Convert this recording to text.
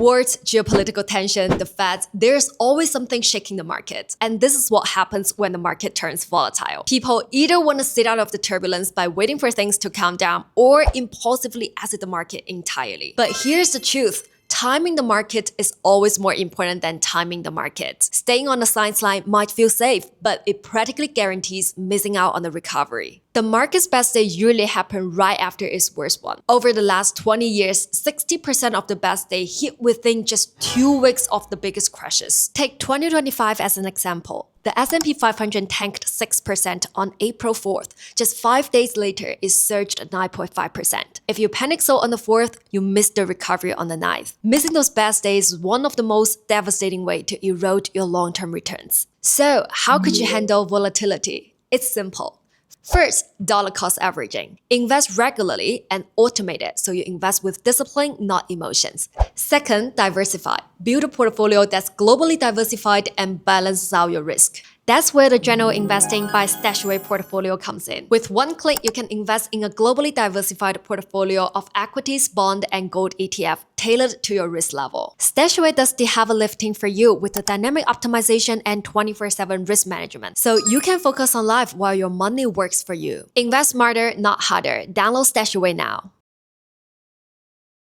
Wars, geopolitical tension, the Fed, there's always something shaking the market. And this is what happens when the market turns volatile. People either want to sit out of the turbulence by waiting for things to calm down or impulsively exit the market entirely. But here's the truth. Timing the market is always more important than timing the market. Staying on the sideline might feel safe, but it practically guarantees missing out on the recovery. The market's best day usually happen right after its worst one. Over the last 20 years, 60% of the best day hit within just 2 weeks of the biggest crashes. Take 2025 as an example. The S&P 500 tanked 6% on April 4th. Just 5 days later, it surged 9.5%. If you panic sold on the 4th, you missed the recovery on the 9th. Missing those best days is one of the most devastating ways to erode your long-term returns. So, how could you handle volatility? It's simple. First, dollar cost averaging. Invest regularly and automate it so you invest with discipline, not emotions. Second, diversify. Build a portfolio that's globally diversified and balances out your risk. That's where the General Investing by StashAway portfolio comes in. With one click, you can invest in a globally diversified portfolio of equities, bond, and gold ETF tailored to your risk level. StashAway does the heavy lifting for you with the dynamic optimization and 24/7 risk management, so you can focus on life while your money works for you. Invest smarter, not harder. Download StashAway now.